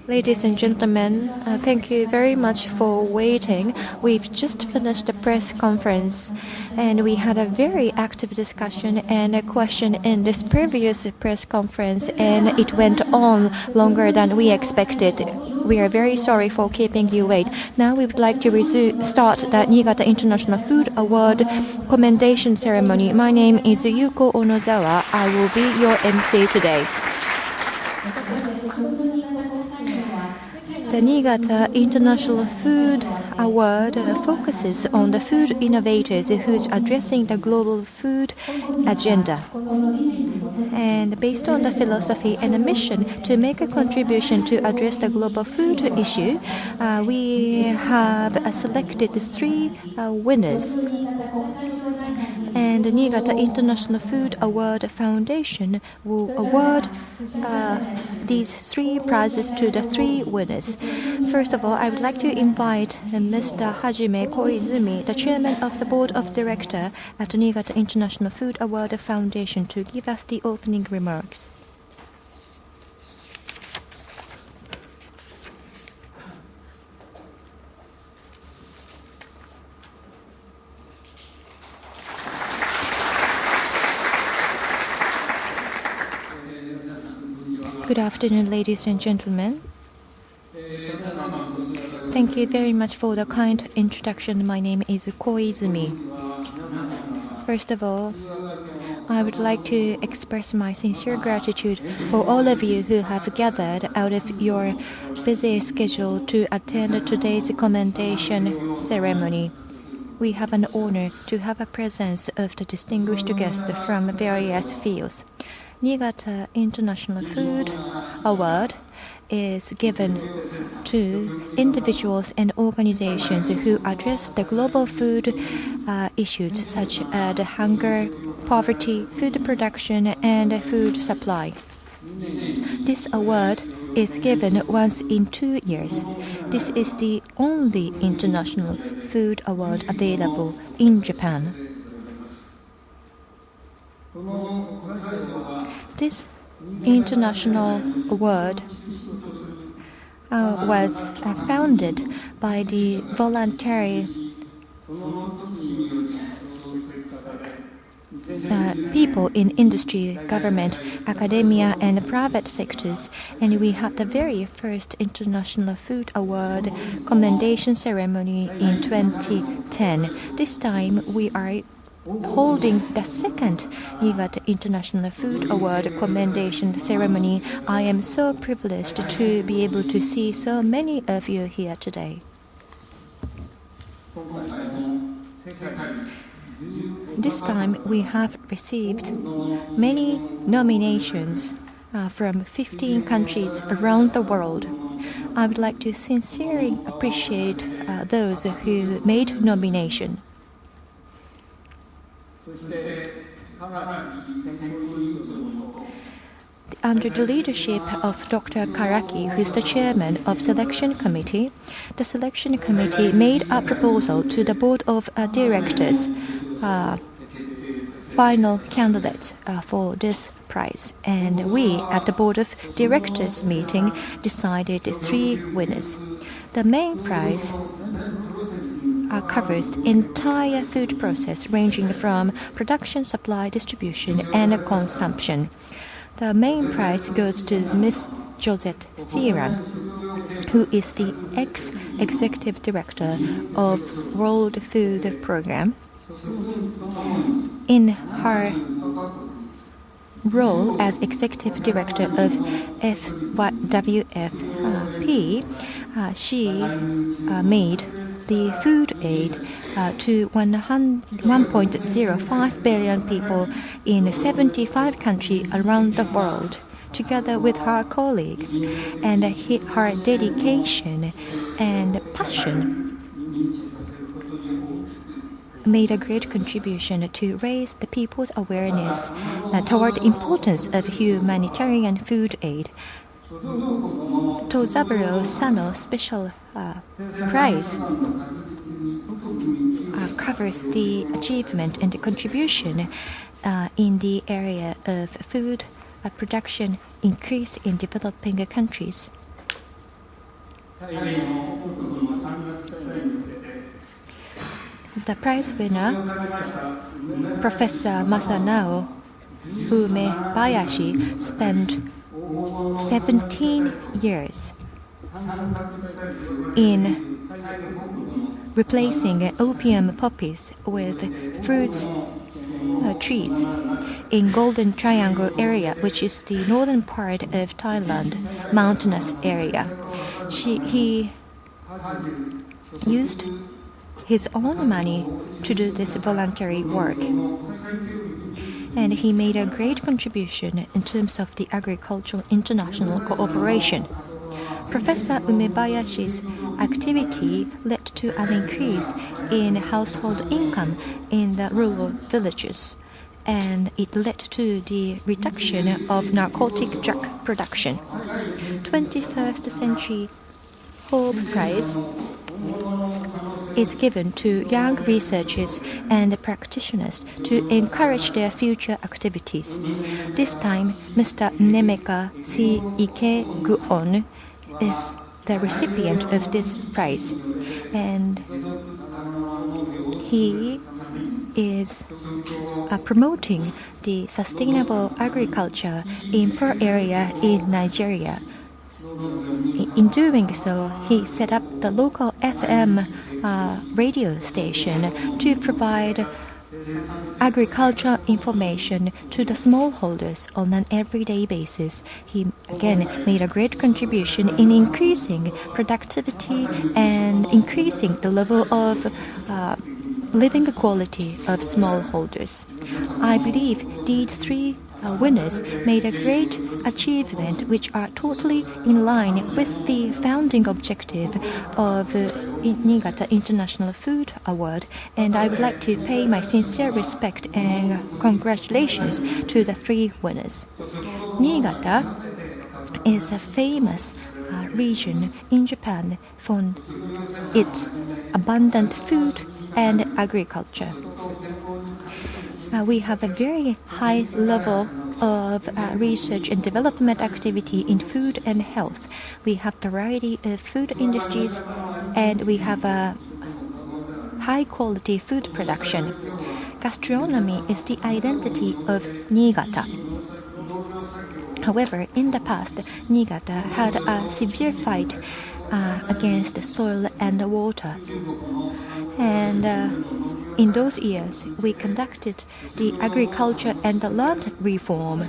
Ladies and gentlemen, thank you very much for waiting. We've just finished the press conference and we had a very active discussion and a question in this previous press conference, and it went on longer than we expected. We are very sorry for keeping you wait. Now we would like to start the Niigata International Food Award commendation ceremony. My name is Yuko Onozawa. I will be your MC today. The Niigata International Food Award focuses on the food innovators who's addressing the global food agenda. And based on the philosophy and the mission to make a contribution to address the global food issue, we have selected 3 winners. And the Niigata International Food Award Foundation will award these 3 prizes to the 3 winners. First of all, I would like to invite Mr. Hajime Koizumi, the chairman of the board of directors at the Niigata International Food Award Foundation, to give us the opening remarks. Good afternoon, ladies and gentlemen. Thank you very much for the kind introduction. My name is Koizumi. First of all, I would like to express my sincere gratitude for all of you who have gathered out of your busy schedule to attend today's commendation ceremony. We have an honor to have a presence of the distinguished guests from various fields. Niigata International Food Award is given to individuals and organizations who address the global food issues such as hunger, poverty, food production, and food supply. This award is given once in 2 years. This is the only international food award available in Japan. This international award was founded by the voluntary people in industry, government, academia, and private sectors, and we had the very first International Food Award commendation ceremony in 2010. This time we are holding the second Niigata International Food Award commendation ceremony. I am so privileged to be able to see so many of you here today. This time we have received many nominations from 15 countries around the world. I would like to sincerely appreciate those who made nomination. Under the leadership of Dr. Karaki, who is the chairman of selection committee, the selection committee made a proposal to the board of directors, final candidates for this prize. And we, at the board of directors meeting, decided 3 winners. The main prize covers entire food process ranging from production, supply, distribution, and consumption. The main prize goes to Ms. Josette Siran, who is the ex-executive director of World Food Program. In her role as executive director of WFP, she made the food aid to 1.05 billion people in 75 countries around the world, together with her colleagues, and her dedication and passion made a great contribution to raise the people's awareness toward the importance of humanitarian food aid. Tozaburo Sano Special Prize covers the achievement and the contribution in the area of food production increase in developing countries. The prize winner, Professor Masanao Umebayashi, spent 17 years in replacing opium poppies with fruits trees in Golden Triangle area, which is the northern part of Thailand, mountainous area. He used his own money to do this voluntary work. And he made a great contribution in terms of the agricultural international cooperation. Professor Umebayashi's activity led to an increase in household income in the rural villages, and it led to the reduction of narcotic drug production. 21st Century Hope Prize is given to young researchers and practitioners to encourage their future activities. This time, Mr. Nemeka Ike-guon is the recipient of this prize, and he is promoting the sustainable agriculture in poor area in Nigeria. In doing so, he set up the local FM radio station to provide agricultural information to the smallholders on an everyday basis. He again made a great contribution in increasing productivity and increasing the level of living quality of smallholders. I believe these three winners made a great achievement which are totally in line with the founding objective of Niigata International Food Award, and I would like to pay my sincere respect and congratulations to the three winners. Niigata is a famous region in Japan for its abundant food and agriculture. We have a very high level of research and development activity in food and health. We have variety of food industries, and we have a high quality food production. Gastronomy is the identity of Niigata. However, in the past, Niigata had a severe fight against soil and water. And in those years, we conducted the agriculture and the land reform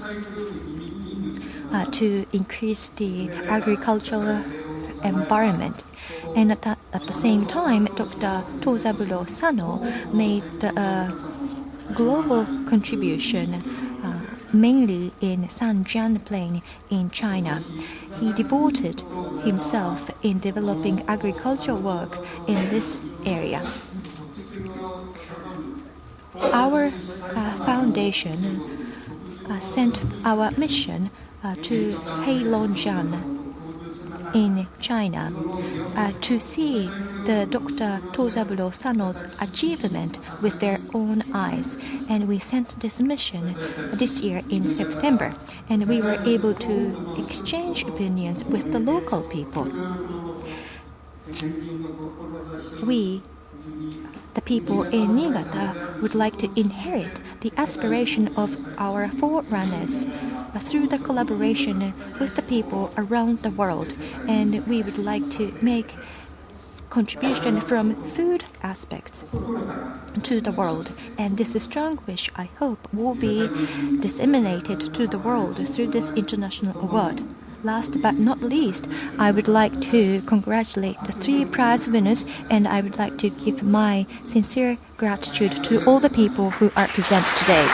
to increase the agricultural environment. And at the same time, Dr. Tozaburo Sano made a global contribution mainly in Sanjian Plain in China. He devoted himself in developing agricultural work in this area. Our foundation sent our mission to Heilongjiang in China to see the Dr. Tozaburo Sano's achievement with their own eyes. And we sent this mission this year in September, and we were able to exchange opinions with the local people. We, the people in Niigata, would like to inherit the aspiration of our forerunners through the collaboration with the people around the world, and we would like to make contribution from food aspects to the world, and this strong wish, I hope, will be disseminated to the world through this international award. Last but not least, I would like to congratulate the three prize winners, and I would like to give my sincere gratitude to all the people who are present today.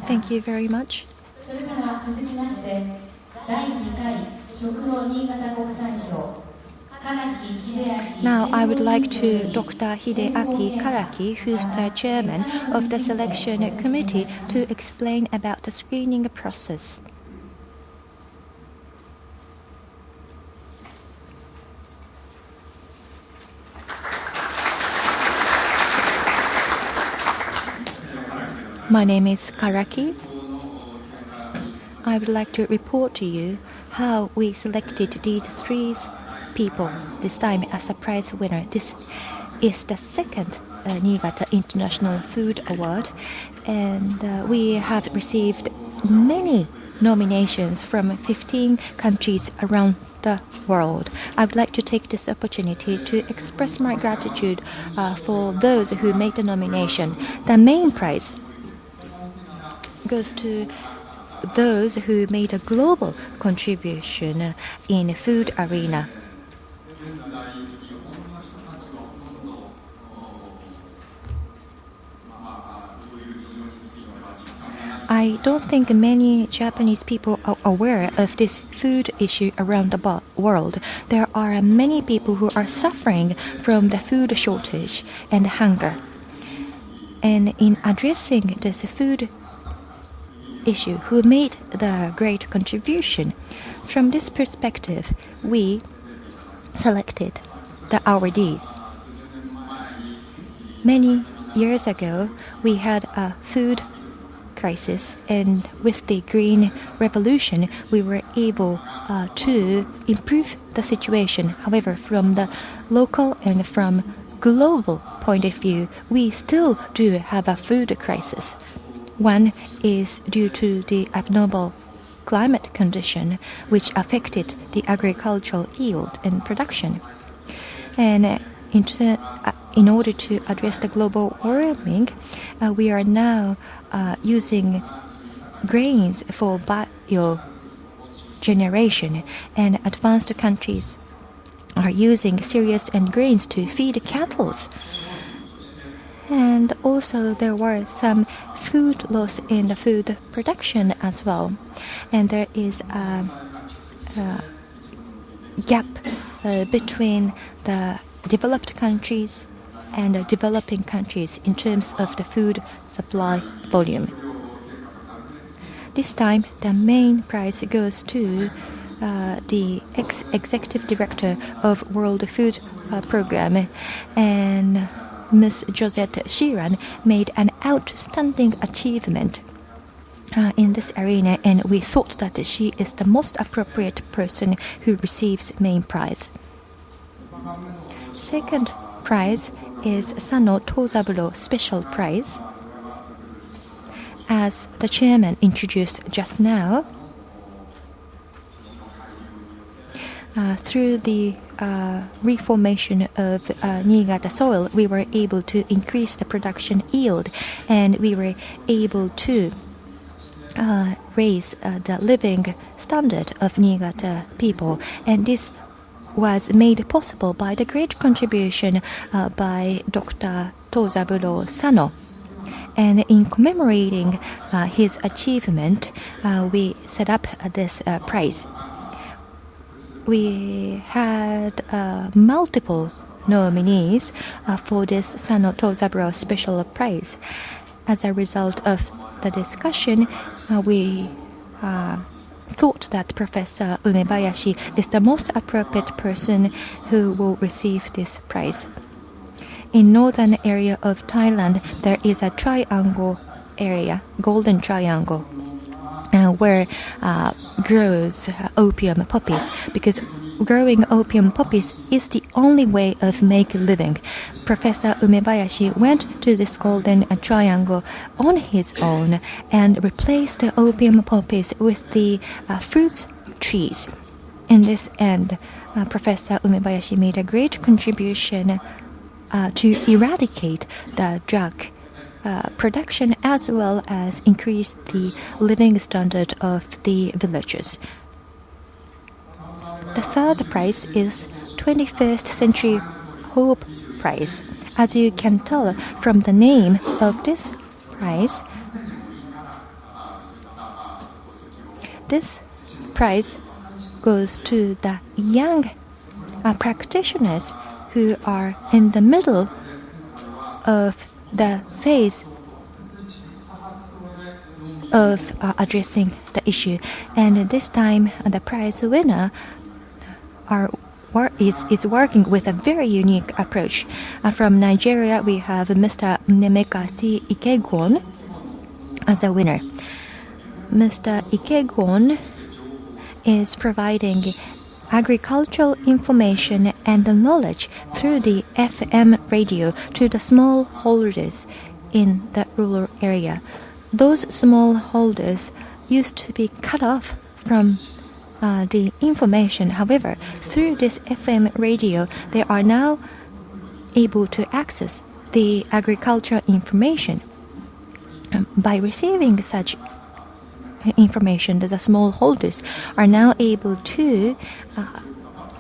Thank you very much. Now I would like to Dr. Hideaki Karaki, who's the chairman of the selection committee, to explain about the screening process. My name is Karaki. I would like to report to you how we selected these three people this time as a prize winner. This is the second Niigata International Food Award, and we have received many nominations from 15 countries around the world. I would like to take this opportunity to express my gratitude for those who made the nomination. The main prize goes to those who made a global contribution in food arena. I don't think many Japanese people are aware of this food issue around the world. There are many people who are suffering from the food shortage and hunger. And in addressing this food issue, who made the great contribution, from this perspective, we selected the awardees. Many years ago, we had a food crisis, and with the Green Revolution, we were able to improve the situation. However, from the local and from global point of view, we still do have a food crisis. One is due to the abnormal climate condition, which affected the agricultural yield and production. And in order to address the global warming, we are now using grains for biogeneration, and advanced countries are using cereals and grains to feed cattle. And also there were some food loss in the food production as well. And there is a gap between the developed countries and developing countries in terms of the food supply volume. This time, the main prize goes to the ex-executive director of World Food Program, and Ms. Josette Sheeran made an outstanding achievement in this arena, and we thought that she is the most appropriate person who receives main prize. Second prize is Sano Tozaburo Special Prize. As the chairman introduced just now, through the reformation of Niigata soil, we were able to increase the production yield, and we were able to raise the living standard of Niigata people. And this was made possible by the great contribution by Dr. Tozaburo Sano. And in commemorating his achievement, we set up this prize. We had multiple nominees for this Sano Tozaburo Special Prize. As a result of the discussion, we thought that Professor Umebayashi is the most appropriate person who will receive this prize. In northern area of Thailand, there is a triangle area, golden triangle, where grows opium poppies, because growing opium poppies is the only way of making living. Professor Umebayashi went to this golden triangle on his own and replaced the opium poppies with the fruit trees. In this end, Professor Umebayashi made a great contribution to eradicate the drug production, as well as increase the living standard of the villagers. The third prize is 21st Century Hope Prize. As you can tell from the name of this prize, this prize goes to the young practitioners who are in the middle of the phase of addressing the issue. And this time, the prize winner is working with a very unique approach. From Nigeria, we have Mr. Nemekasi Ikegon. as a winner. Mr. Ikegon is providing agricultural information and knowledge through the FM radio to the smallholders in the rural area. Those smallholders used to be cut off from the information. However, through this FM radio, they are now able to access the agricultural information. By receiving such information, the smallholders are now able to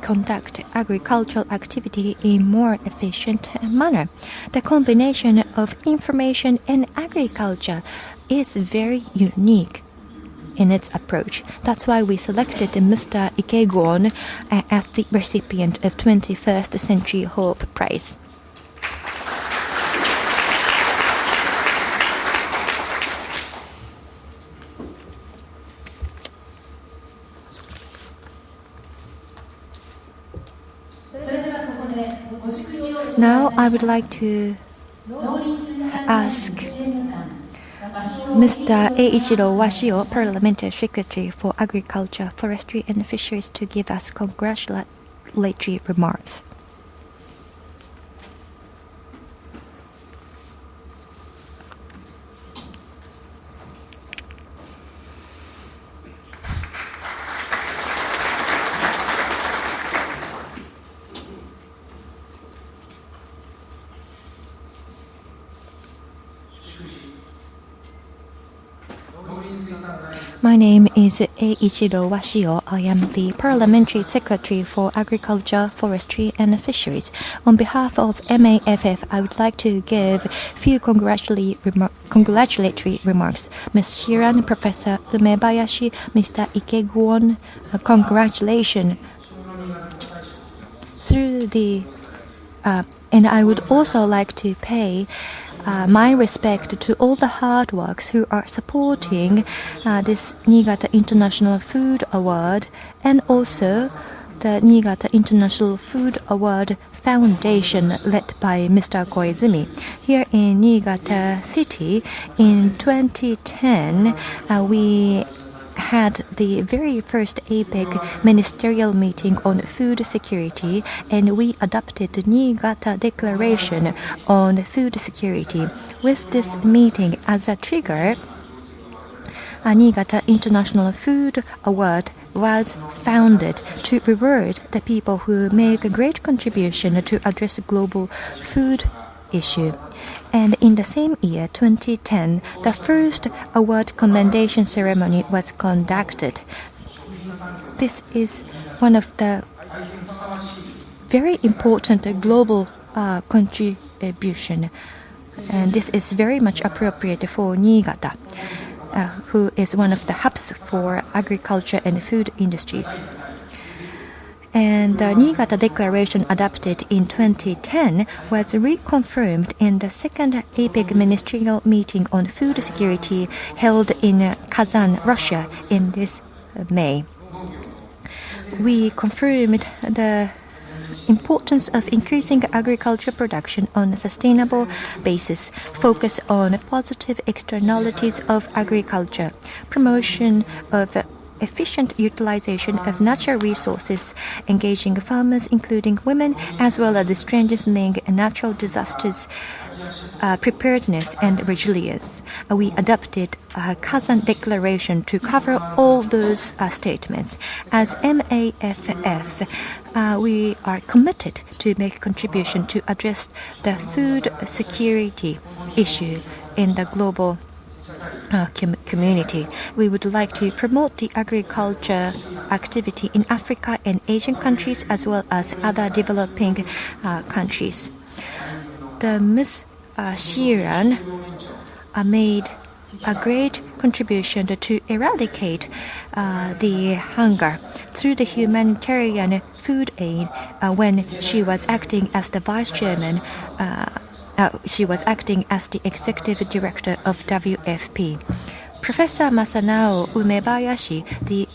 conduct agricultural activity in more efficient manner. The combination of information and agriculture is very unique in its approach. That's why we selected Mr. Ikegon as the recipient of 21st Century Hope Prize. Now I would like to ask Mr. Eiichiro Washio, Parliamentary Secretary for Agriculture, Forestry and Fisheries, to give us congratulatory remarks. My name is Eiichiro Washio. I am the Parliamentary Secretary for Agriculture, Forestry and Fisheries. On behalf of MAFF, I would like to give few congratulatory remarks. Ms. Shiran, Professor Umebayashi, Mr. Ikegon, congratulations. And I would also like to pay my respect to all the hard works who are supporting this Niigata International Food Award, and also the Niigata International Food Award Foundation led by Mr. Koizumi. Here in Niigata City in 2010, we had the very first APEC ministerial meeting on food security, and we adopted the Niigata Declaration on Food Security. With this meeting as a trigger, a Niigata International Food Award was founded to reward the people who make a great contribution to address global food issue. And in the same year, 2010, the first award commendation ceremony was conducted. This is one of the very important global contribution, and this is very much appropriate for Niigata, who is one of the hubs for agriculture and food industries. And the Niigata Declaration adopted in 2010 was reconfirmed in the second APEC ministerial meeting on food security held in Kazan, Russia in this May. We confirmed the importance of increasing agriculture production on a sustainable basis, focus on positive externalities of agriculture, promotion of efficient utilization of natural resources, engaging farmers, including women, as well as strengthening natural disasters preparedness and resilience. We adopted a Kazan Declaration to cover all those statements. As MAFF, we are committed to make a contribution to address the food security issue in the global community. We would like to promote the agriculture activity in Africa and Asian countries, as well as other developing countries. Ms. Shiran made a great contribution to eradicate the hunger through the humanitarian food aid when she was acting as the vice chairman. She was acting as the executive director of WFP. Professor Masanao Umebayashi, the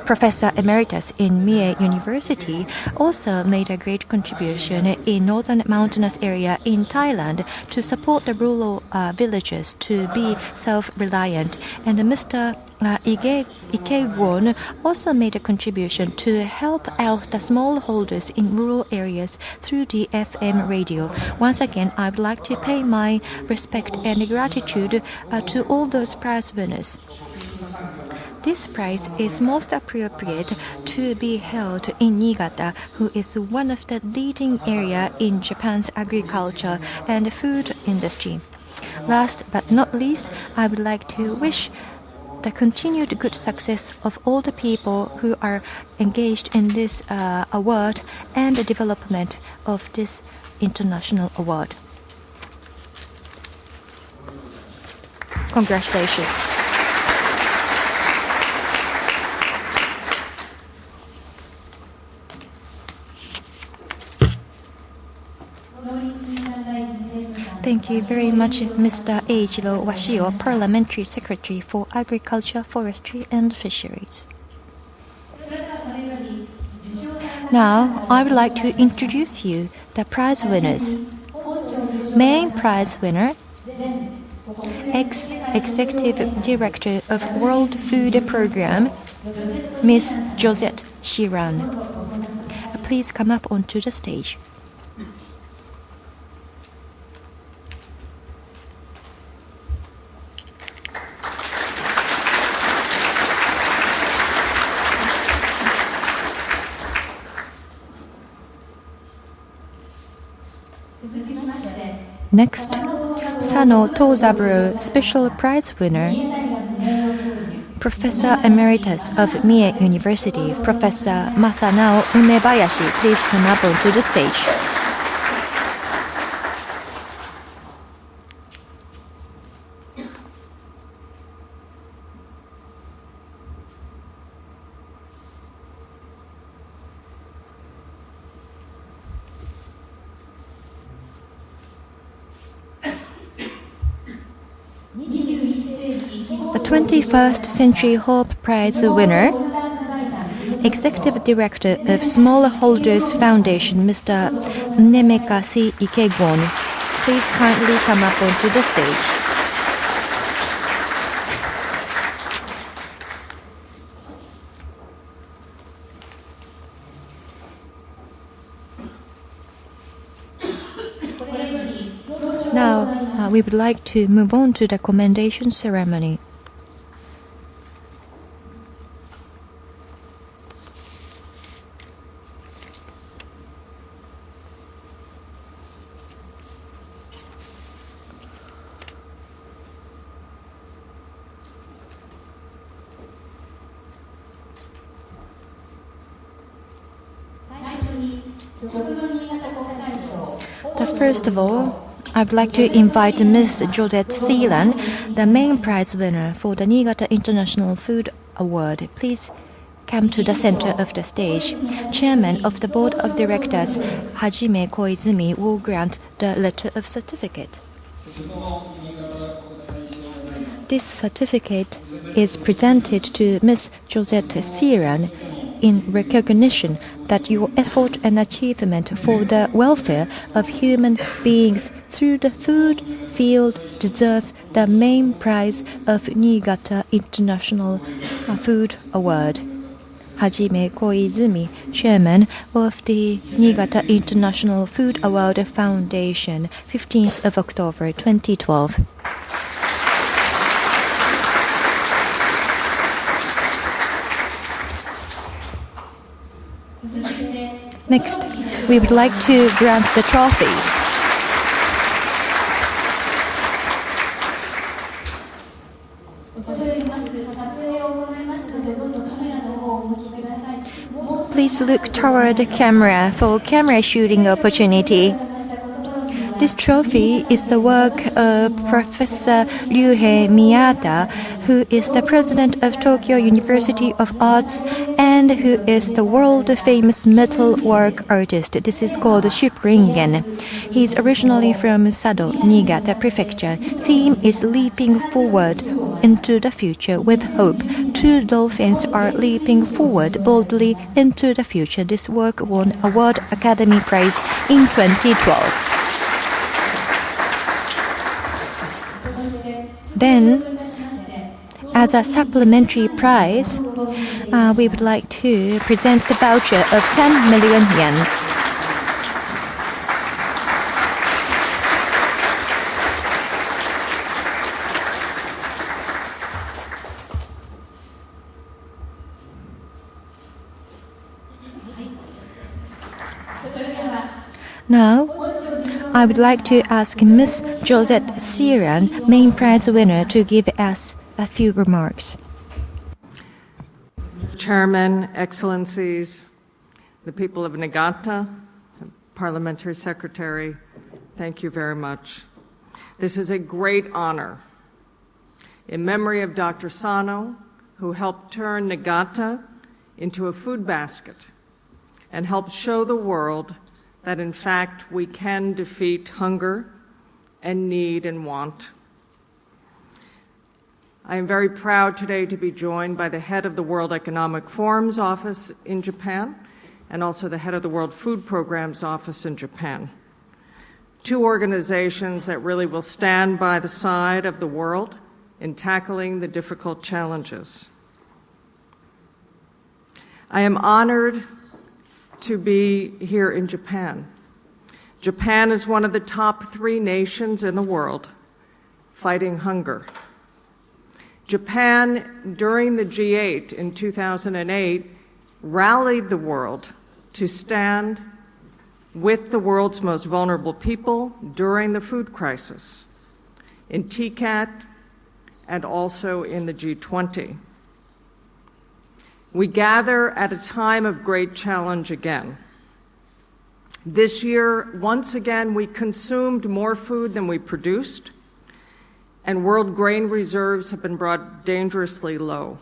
Professor Emeritus in Mie University, also made a great contribution in northern mountainous area in Thailand to support the rural villages to be self-reliant. And Mr. Ikegwon also made a contribution to help out the smallholders in rural areas through the FM radio. Once again, I would like to pay my respect and gratitude to all those prize winners. This prize is most appropriate to be held in Niigata, who is one of the leading area in Japan's agriculture and food industry. Last but not least, I would like to wish the continued good success of all the people who are engaged in this award and the development of this international award. Congratulations. Thank you very much, Mr. Eiichiro Washio, Parliamentary Secretary for Agriculture, Forestry and Fisheries. Now, I would like to introduce you the prize winners. Main prize winner, ex-Executive Director of World Food Program, Ms. Josette Shiran. Please come up onto the stage. Next, Sano Tozaburo, Special Prize winner, Professor Emeritus of Mie University, Professor Masanao Umebayashi. Please come up onto the stage. The 21st Century Hope Prize winner, Executive Director of Smallholders Foundation, Mr. Nemekasi Ikegwon. Please kindly come up onto the stage. Now, we would like to move on to the commendation ceremony. First of all, I would like to invite Ms. Josette Shiran, the main prize winner for the Niigata International Food Award. Please come to the center of the stage. Chairman of the Board of Directors, Hajime Koizumi, will grant the letter of certificate. This certificate is presented to Ms. Josette Shiran in recognition that your effort and achievement for the welfare of human beings through the food field deserve the main prize of Niigata International Food Award. Hajime Koizumi, Chairman of the Niigata International Food Award Foundation, 15th of October 2012. Next, we would like to grant the trophy. Please look toward the camera for camera shooting opportunity. This trophy is the work of Professor Ryuhei Miyata, who is the president of Tokyo University of Arts and who is the world-famous metalwork artist. This is called Shipringen. He is originally from Sado, Niigata Prefecture. Theme is Leaping Forward into the future with hope. Two dolphins are leaping forward boldly into the future. This work won a World Academy Prize in 2012. Then, as a supplementary prize, we would like to present the voucher of 10 million yen. Now, I would like to ask Ms. Josette Siran, main prize winner, to give us a few remarks. Chairman, Excellencies, the people of Niigata, Parliamentary Secretary, thank you very much. This is a great honor. In memory of Dr. Sano, who helped turn Niigata into a food basket and helped show the world that in fact we can defeat hunger and need and want. I am very proud today to be joined by the head of the World Economic Forum's office in Japan and also the head of the World Food Program's office in Japan. Two organizations that really will stand by the side of the world in tackling the difficult challenges. I am honored to be here in Japan. Japan is one of the top 3 nations in the world fighting hunger. Japan, during the G8 in 2008, rallied the world to stand with the world's most vulnerable people during the food crisis, in TCAT and also in the G20. We gather at a time of great challenge again. This year, once again, we consumed more food than we produced, and world grain reserves have been brought dangerously low.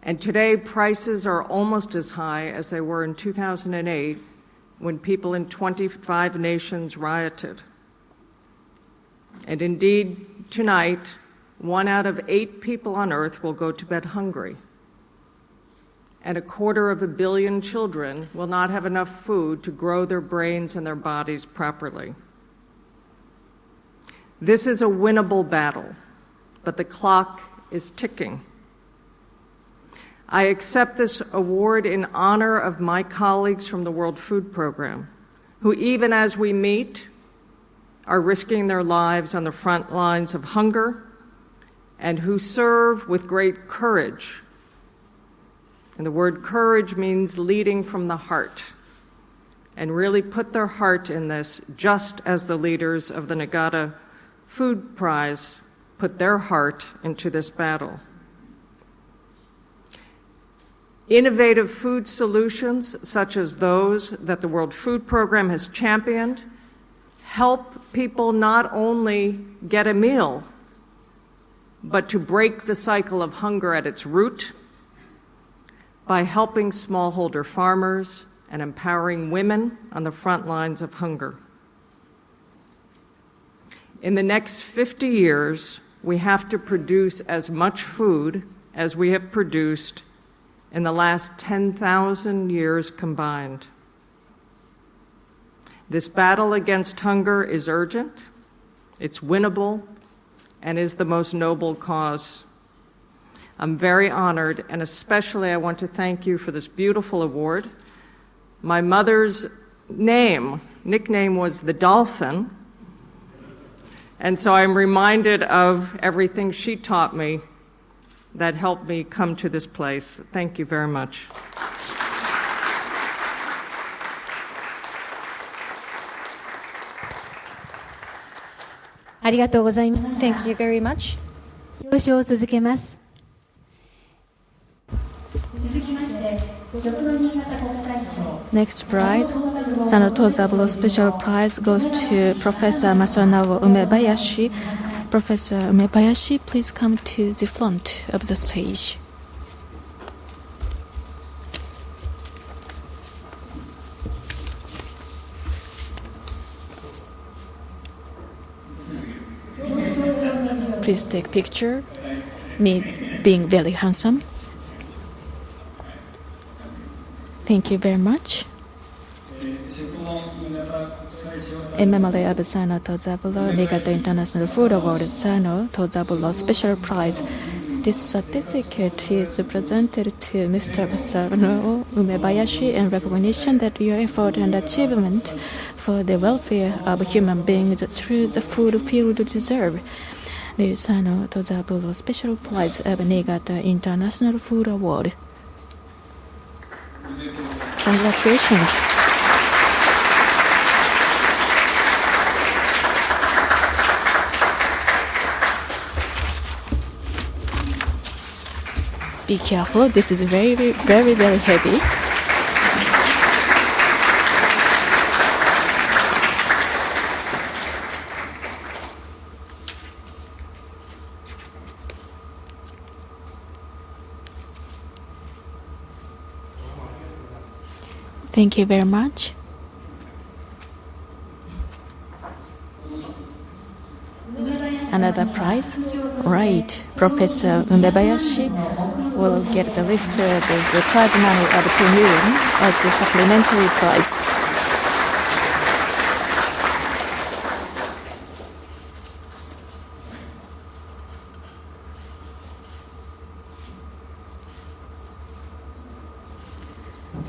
And today, prices are almost as high as they were in 2008, when people in 25 nations rioted. And indeed, tonight, 1 out of 8 people on Earth will go to bed hungry. And 250 million children will not have enough food to grow their brains and their bodies properly. This is a winnable battle, but the clock is ticking. I accept this award in honor of my colleagues from the World Food Program, who even as we meet, are risking their lives on the front lines of hunger and who serve with great courage. And the word courage means leading from the heart, and really put their heart in this, just as the leaders of the Niigata Food Prize put their heart into this battle. Innovative food solutions, such as those that the World Food Program has championed, help people not only get a meal, but to break the cycle of hunger at its root by helping smallholder farmers and empowering women on the front lines of hunger. In the next 50 years, we have to produce as much food as we have produced in the last 10,000 years combined. This battle against hunger is urgent, it's winnable, and is the most noble cause. I'm very honored, and especially I want to thank you for this beautiful award. My mother's nickname was the Dolphin, and so I'm reminded of everything she taught me that helped me come to this place. Thank you very much. Thank you very much. 表彰を続けます。 Next prize, Senator Zaburo Special Prize goes to Professor Masanao Umebayashi. Professor Umebayashi, please come to the front of the stage. Please take picture. Me being very handsome. Thank you very much. In memory of Sano Tozabulo, Niigata International Food Award, Sano Tozabulo Special Prize. This certificate is presented to Mr. Masano Umebayashi in recognition that your effort and achievement for the welfare of human beings through the food field deserve the Sano Tozabulo Special Prize of Niigata International Food Award. Congratulations. Be careful, this is very, very, very heavy. Thank you very much. Another prize? Right. Professor Umebayashi will get the list of the prize money of 2 million as a supplementary prize.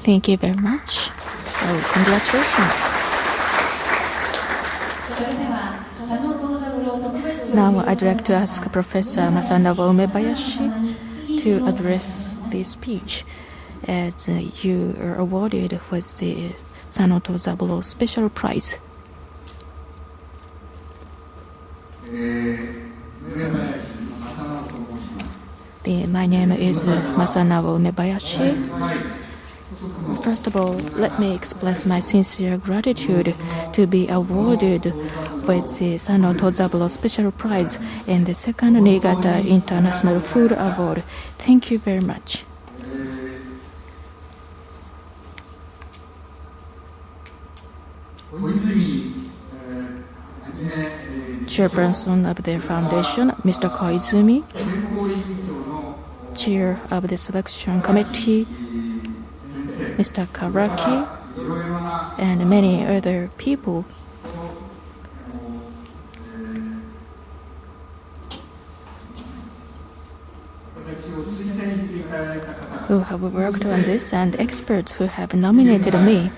Thank you very much. Oh, congratulations. Now I'd like to ask Professor Masanobu Umebayashi to address the speech as you are awarded with the Sano Tozabulo Special Prize. My name is Masanobu Umebayashi. First of all, let me express my sincere gratitude to be awarded with the Sano Tozabulo Special Prize in the second Niigata International Food Award. Thank you very much. Chairperson of the foundation, Mr. Koizumi, Chair of the Selection Committee, Mr. Karaki, and many other people. Who have worked on this, and experts who have nominated me.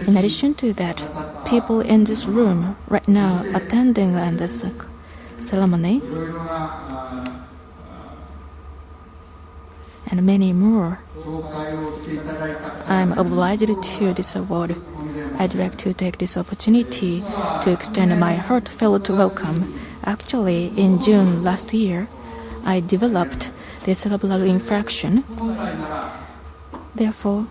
In addition to that, people in this room right now attending this ceremony, and many more. I'm obliged to this award. I'd like to take this opportunity to extend my heartfelt welcome. Actually, in June last year, I developed the cerebral infraction. Therefore,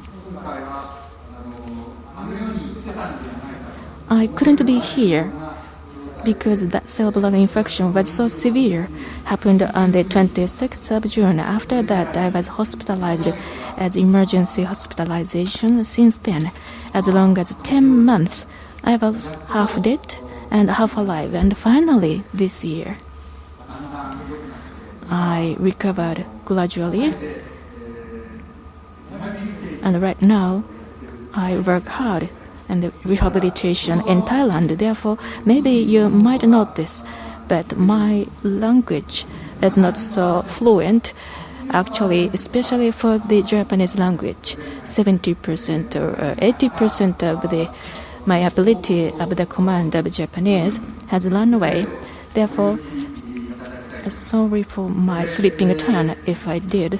I couldn't be here because that cerebral infection was so severe, happened on the 26th of June. After that, I was hospitalized as emergency hospitalization. Since then, as long as 10 months, I was half dead and half alive. And finally, this year, I recovered gradually. And right now, I work hard and the rehabilitation in Thailand. Therefore, maybe you might notice, but my language is not so fluent. Actually, especially for the Japanese language, 70% or 80% of my ability of the command of Japanese has run away. Therefore, sorry for my slipping tongue if I did.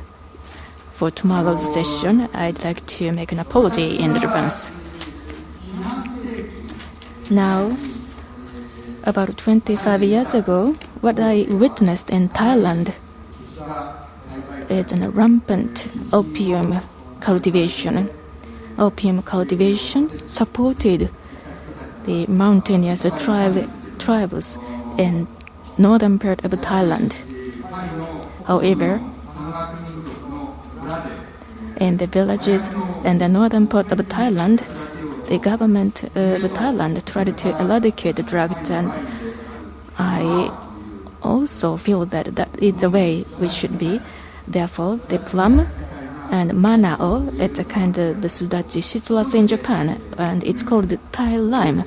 For tomorrow's session, I'd like to make an apology in advance. Now, about 25 years ago, what I witnessed in Thailand is a rampant opium cultivation. Opium cultivation supported the mountainous tribes in northern part of Thailand. However, in the villages in the northern part of Thailand, the government of Thailand tried to eradicate drugs, and I also feel that that is the way we should be. Therefore, the plum and manao, it's a kind of sudachi citrus in Japan, and it's called Thai lime,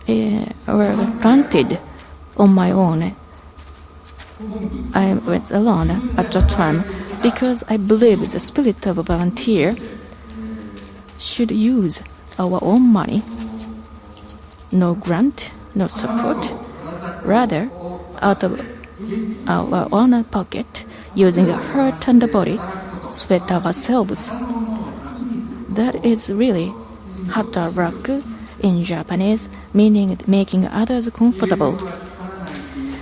were planted on my own. I went alone at the time because I believe the spirit of a volunteer should use our own money. No grant, no support. Rather, out of our own pocket, using a heart and a body, sweat ourselves. That is really hataraku in Japanese, meaning making others comfortable.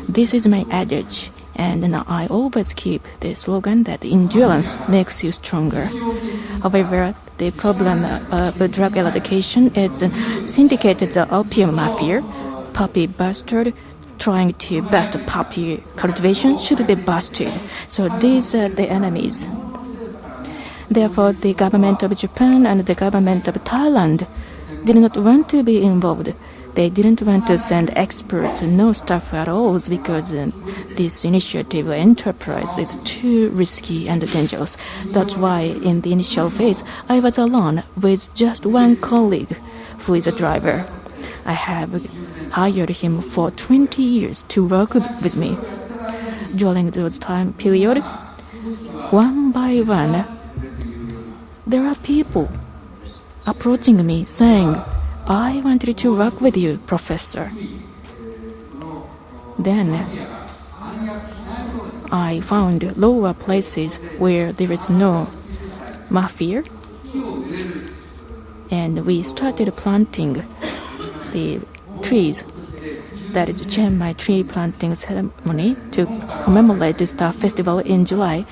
This is my adage, and now I always keep the slogan that endurance makes you stronger. However, the problem of drug eradication is syndicated opium mafia, puppy bastard, trying to bust poppy cultivation should be busted. So these are the enemies. Therefore, the government of Japan and the government of Thailand did not want to be involved. They didn't want to send experts, no staff at all, because this initiative or enterprise is too risky and dangerous. That's why in the initial phase, I was alone with just one colleague who is a driver. I have hired him for 20 years to work with me. During those time period, one by one, there are people approaching me saying, I wanted to work with you, Professor. Then I found lower places where there is no mafia, and we started planting the trees. That is Chiang Mai tree planting ceremony to commemorate the Star Festival in July.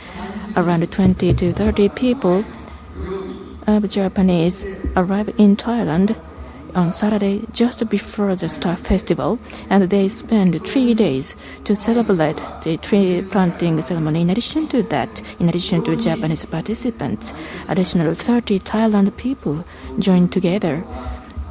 Around 20 to 30 people of Japanese arrived in Thailand on Saturday just before the Star Festival, and they spent 3 days to celebrate the tree planting ceremony. In addition to that, in addition to Japanese participants, additional 30 Thailand people joined together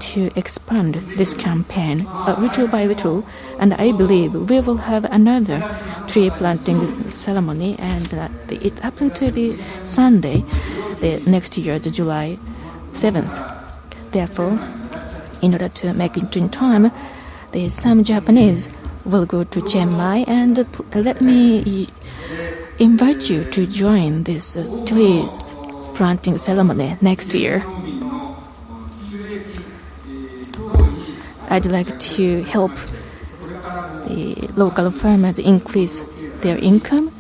to expand this campaign little by little, and I believe we will have another tree planting ceremony, and it happened to be Sunday, the next year, the July 7th. Therefore, in order to make it in time, some Japanese will go to Chiang Mai, and let me invite you to join this tree planting ceremony next year. I'd like to help the local farmers increase their income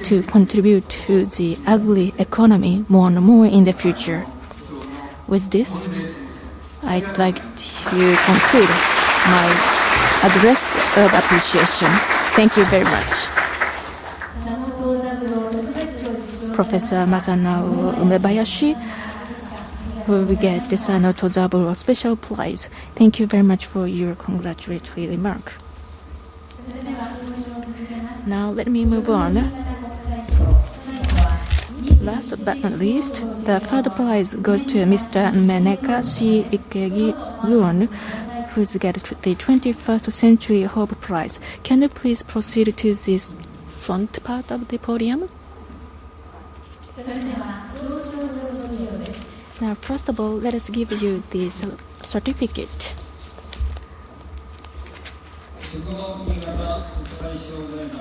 to contribute to the ugly economy more and more in the future. With this, I'd like to conclude my address of appreciation. Thank you very much. Professor Masanao Umebayashi will get the Sanoto Zaburo Special Prize. Thank you very much for your congratulatory remark. Now let me move on. Last but not least, the third prize goes to Mr. Meneka C. Ikegiun, who's got the 21st Century Hope Prize. Can you please proceed to this front part of the podium? Now, first of all, let us give you this certificate.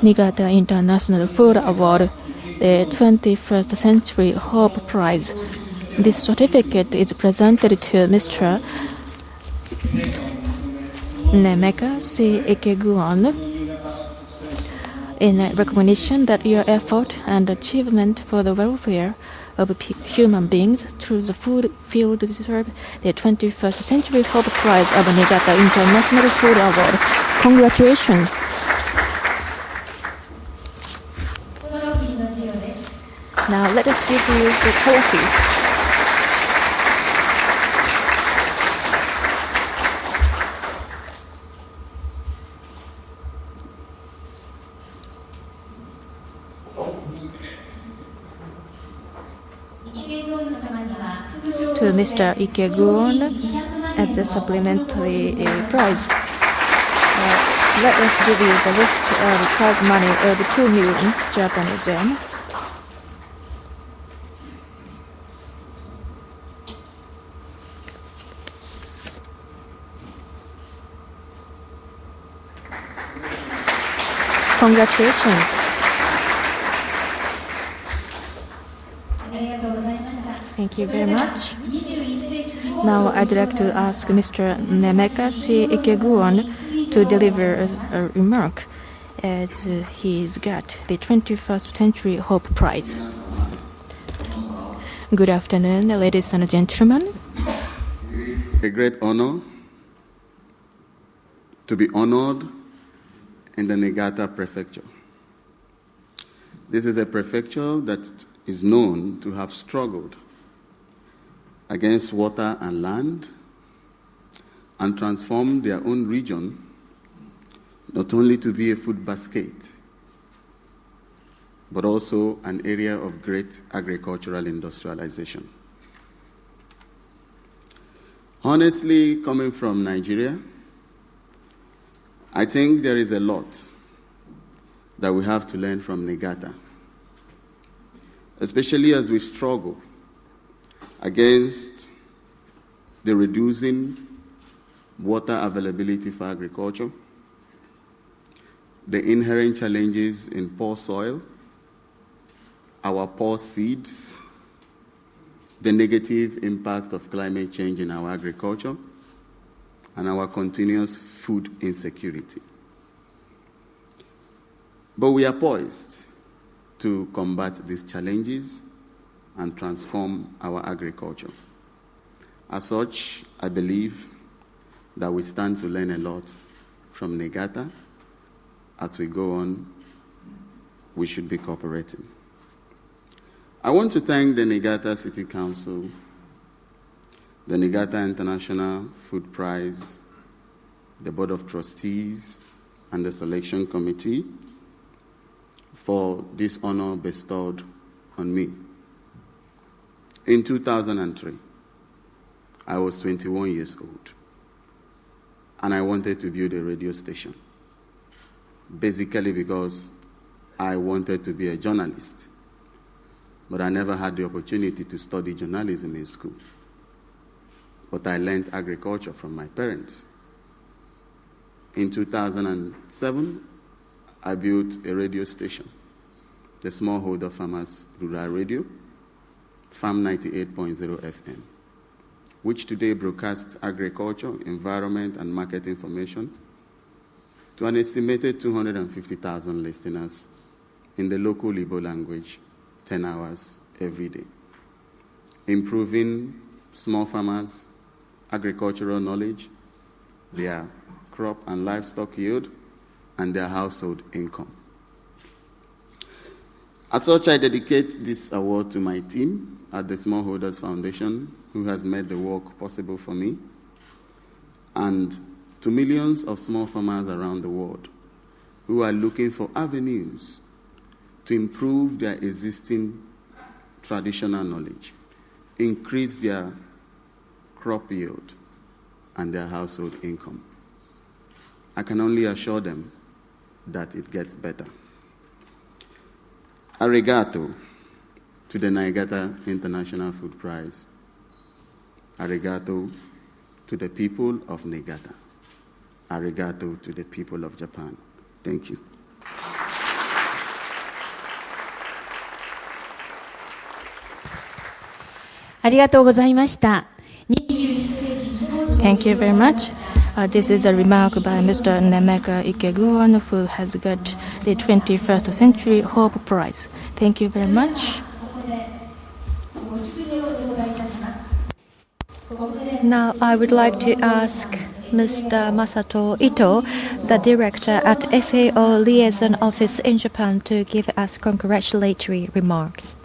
Niigata International Food Award, the 21st Century Hope Prize. This certificate is presented to Mr. Nemeka C. Ikeguon in recognition that your effort and achievement for the welfare of human beings through the food field deserve the 21st Century Hope Prize of Niigata International Food Award. Congratulations! Now let us give you the trophy. To Mr. Ikeguon as a supplementary prize. Let us give you the list of prize money of 2 million Japanese yen. Congratulations. Thank you very much. Now I'd like to ask Mr. Nemekashi Ikeguon to deliver a remark as he's got the 21st Century Hope Prize. Good afternoon, ladies and gentlemen. A great honor to be honored in the Niigata Prefecture. This is a prefecture that is known to have struggled against water and land and transformed their own region not only to be a food basket, but also an area of great agricultural industrialization. Honestly, coming from Nigeria, I think there is a lot that we have to learn from Niigata, especially as we struggle against the reducing water availability for agriculture, the inherent challenges in poor soil, our poor seeds, the negative impact of climate change in our agriculture, and our continuous food insecurity. But we are poised to combat these challenges and transform our agriculture. As such, I believe that we stand to learn a lot from Niigata. As we go on, we should be cooperating. I want to thank the Niigata City Council, the Niigata International Food Prize, the Board of Trustees, and the Selection Committee for this honor bestowed on me. In 2003, I was 21 years old, and I wanted to build a radio station, basically because I wanted to be a journalist, but I never had the opportunity to study journalism in school. But I learned agriculture from my parents. In 2007, I built a radio station, the Smallholder Farmers Rural Radio, Farm 98.0 FM, which today broadcasts agriculture, environment, and market information to an estimated 250,000 listeners in the local Igbo language, 10 hours every day, improving small farmers' agricultural knowledge, their crop and livestock yield, and their household income. As such, I dedicate this award to my team at the Smallholders Foundation, who has made the work possible for me, and to millions of small farmers around the world who are looking for avenues to improve their existing traditional knowledge, increase their crop yield, and their household income. I can only assure them that it gets better. Arigato to the Niigata International Food Prize. Arigato to the people of Niigata. Arigato to the people of Japan. Thank you. Thank you very much. This is a remark by Mr. Nemeka Ikeguon, who has got the 21st Century Hope Prize. Thank you very much. Now I would like to ask Mr. Masato Ito, the director at FAO Liaison Office in Japan, to give us congratulatory remarks.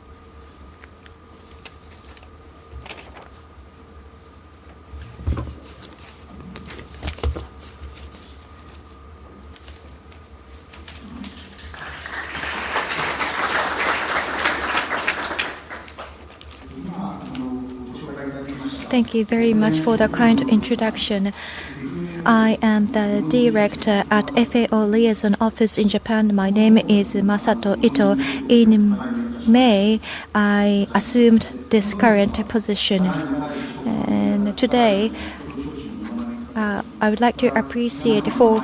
Thank you very much for the kind introduction. I am the director at FAO Liaison Office in Japan. My name is Masato Ito. In May, I assumed this current position. And today, I would like to appreciate for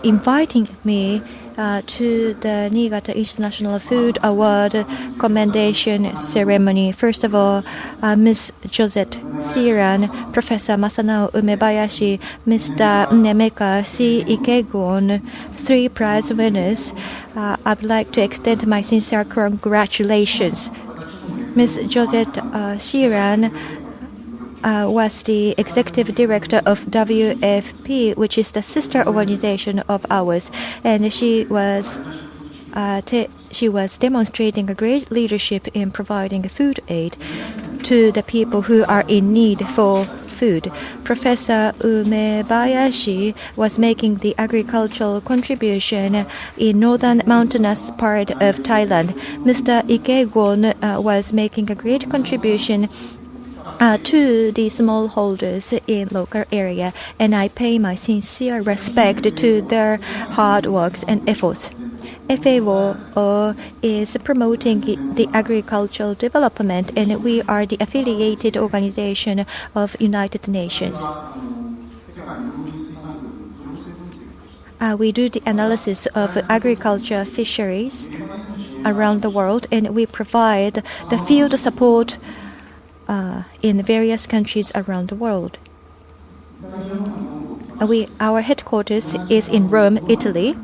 inviting me to the Niigata International Food Award commendation ceremony. First of all, Ms. Josette Siran, Professor Masanao Umebayashi, Mr. Nemeka C. Ikegon, 3 prize winners. I would like to extend my sincere congratulations. Ms. Josette Siran was the executive director of WFP, which is the sister organization of ours, and she was demonstrating a great leadership in providing food aid to the people who are in need for food. Professor Umebayashi was making the agricultural contribution in northern mountainous part of Thailand. Mr. Ikegon was making a great contribution to the smallholders in local area, and I pay my sincere respect to their hard works and efforts. FAO is promoting the agricultural development, and we are the affiliated organization of United Nations. We do the analysis of agriculture fisheries around the world, and we provide the field support in various countries around the world. Our headquarters is in Rome, Italy,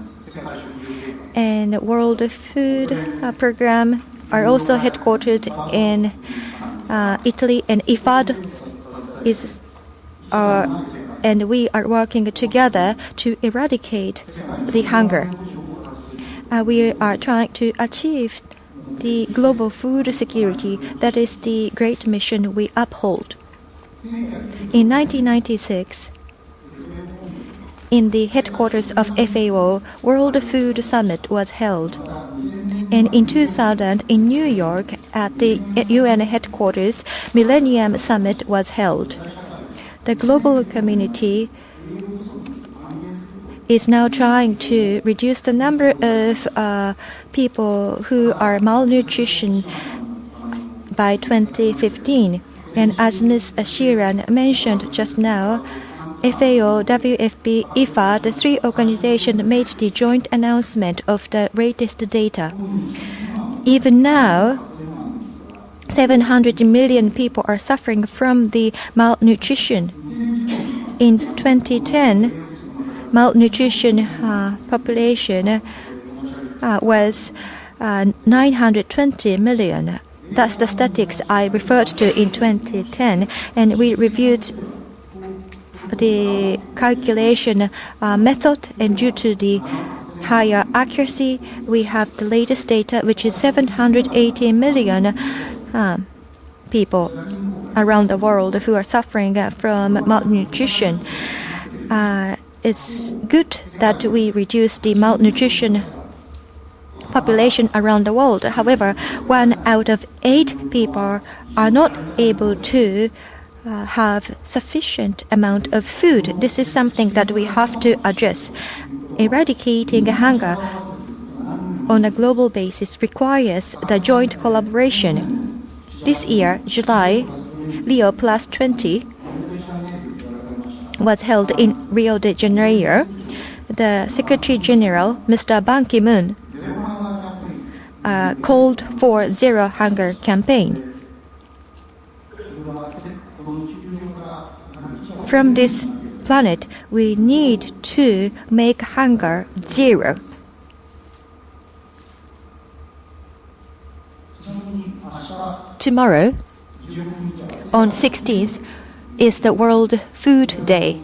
and World Food Program are also headquartered in Italy, and IFAD is and we are working together to eradicate the hunger. We are trying to achieve the global food security. That is the great mission we uphold. In 1996, in the headquarters of FAO, World Food Summit was held. And in 2000, in New York, at the UN headquarters, Millennium Summit was held. The global community is now trying to reduce the number of people who are malnutrition by 2015. And as Ms. Shiran mentioned just now, FAO, WFP, IFA, the 3 organizations made the joint announcement of the latest data. Even now, 700 million people are suffering from the malnutrition. In 2010, malnutrition population was 920 million. That's the statistics I referred to in 2010, and we reviewed the calculation method, and due to the higher accuracy, we have the latest data, which is 780 million people around the world who are suffering from malnutrition. It's good that we reduce the malnutrition population around the world. However, 1 out of 8 people are not able to have sufficient amount of food. This is something that we have to address. Eradicating hunger on a global basis requires the joint collaboration. This year, July, Rio Plus 20 was held in Rio de Janeiro. The Secretary General, Mr. Ban Ki-moon, called for Zero Hunger campaign. From this planet, we need to make hunger zero. Tomorrow, on 16th, is the World Food Day.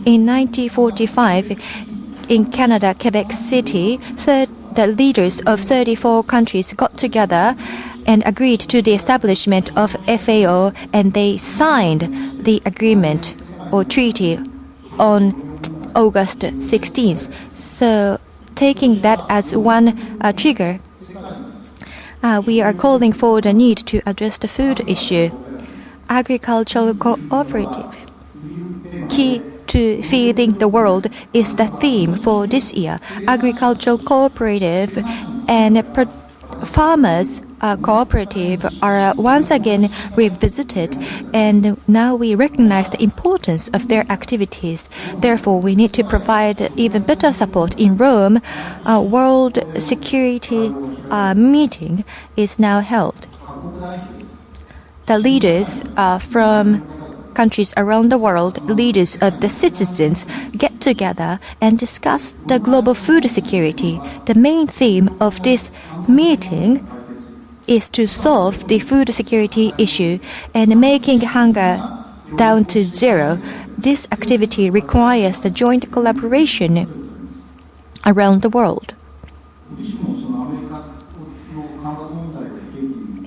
In 1945, in Canada, Quebec City, the leaders of 34 countries got together and agreed to the establishment of FAO, and they signed the agreement or treaty on August 16th. So, taking that as one trigger, we are calling for the need to address the food issue. Agricultural cooperative, key to feeding the world is the theme for this year. Agricultural cooperative and farmers cooperative are once again revisited, and now we recognize the importance of their activities. Therefore, we need to provide even better support. In Rome, a World Security meeting is now held. The leaders from countries around the world, leaders of the citizens, get together and discuss the global food security. The main theme of this meeting is to solve the food security issue and making hunger down to zero. This activity requires the joint collaboration around the world.